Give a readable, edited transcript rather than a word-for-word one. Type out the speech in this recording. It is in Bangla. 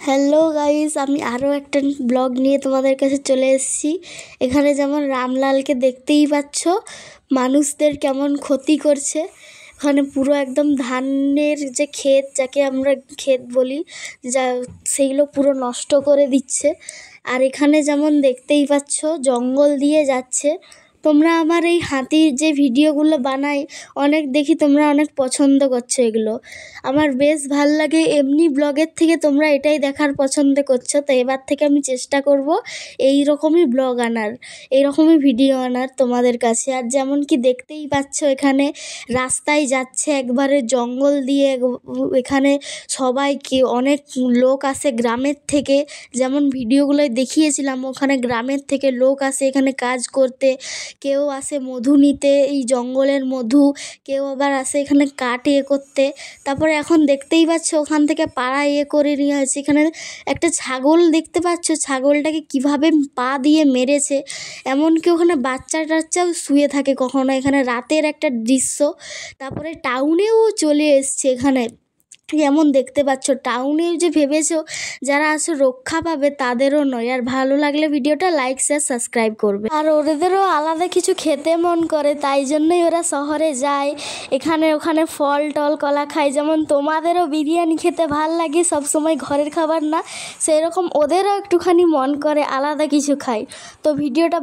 হ্যালো গাইস, আমি আরও একটা ব্লগ নিয়ে তোমাদের কাছে চলে এসেছি। এখানে যেমন রামলালকে দেখতেই পাচ্ছ, মানুষদের কেমন ক্ষতি করছে। ওখানে পুরো একদম ধানের যে ক্ষেত, যাকে আমরা ক্ষেত বলি, যা সেইগুলো পুরো নষ্ট করে দিচ্ছে। আর এখানে যেমন দেখতেই পাচ্ছ জঙ্গল দিয়ে যাচ্ছে। তোমরা আমার এই হাতির যে ভিডিওগুলো বানাই অনেক দেখি, তোমরা অনেক পছন্দ করছো এগুলো। আমার বেশ ভাল লাগে, এমনি ব্লগের থেকে তোমরা এটাই দেখার পছন্দ করছো। তো এবার থেকে আমি চেষ্টা করব এই রকমই ব্লগ আনার, এই রকমই ভিডিও আনার তোমাদের কাছে। আর যেমন কি দেখতেই পাচ্ছ এখানে রাস্তায় যাচ্ছে একবারে জঙ্গল দিয়ে। এখানে সবাইকে অনেক লোক আসে গ্রামের থেকে, যেমন ভিডিওগুলোয় দেখিয়েছিলাম, ওখানে গ্রামের থেকে লোক আসে এখানে কাজ করতে। কেউ আসে মধু নিতে, এই জঙ্গলের মধু, কেউ আবার আসে এখানে কাঠ করতে। তারপরে এখন দেখতেই পাচ্ছ ওখান থেকে পাড়া করে নিয়ে আসছে। এখানে একটা ছাগল দেখতে পাচ্ছ, ছাগলটাকে কিভাবে পা দিয়ে মেরেছে। এমনকি ওখানে বাচ্চা টাচ্চাও শুয়ে থাকে কখনো। এখানে রাতের একটা দৃশ্য। তারপরে টাউনেও চলে এসছে এখানে, যেমন দেখতে পাচ্ছ। টাউনেও যে ভেবেছো যারা আসো রক্ষা পাবে, তাদেরও নয়। আর ভালো লাগলে ভিডিওটা লাইক শেয়ার সাবস্ক্রাইব করবে। আর ওদেরও আলাদা কিছু খেতে মন করে, তাই জন্যই ওরা শহরে যায়, এখানে ওখানে ফল টল কলা খায়। যেমন তোমাদেরও বিরিয়ানি খেতে ভাল লাগে, সবসময় ঘরের খাবার না, সেই রকম ওদেরও একটুখানি মন করে আলাদা কিছু খায়। তো ভিডিওটা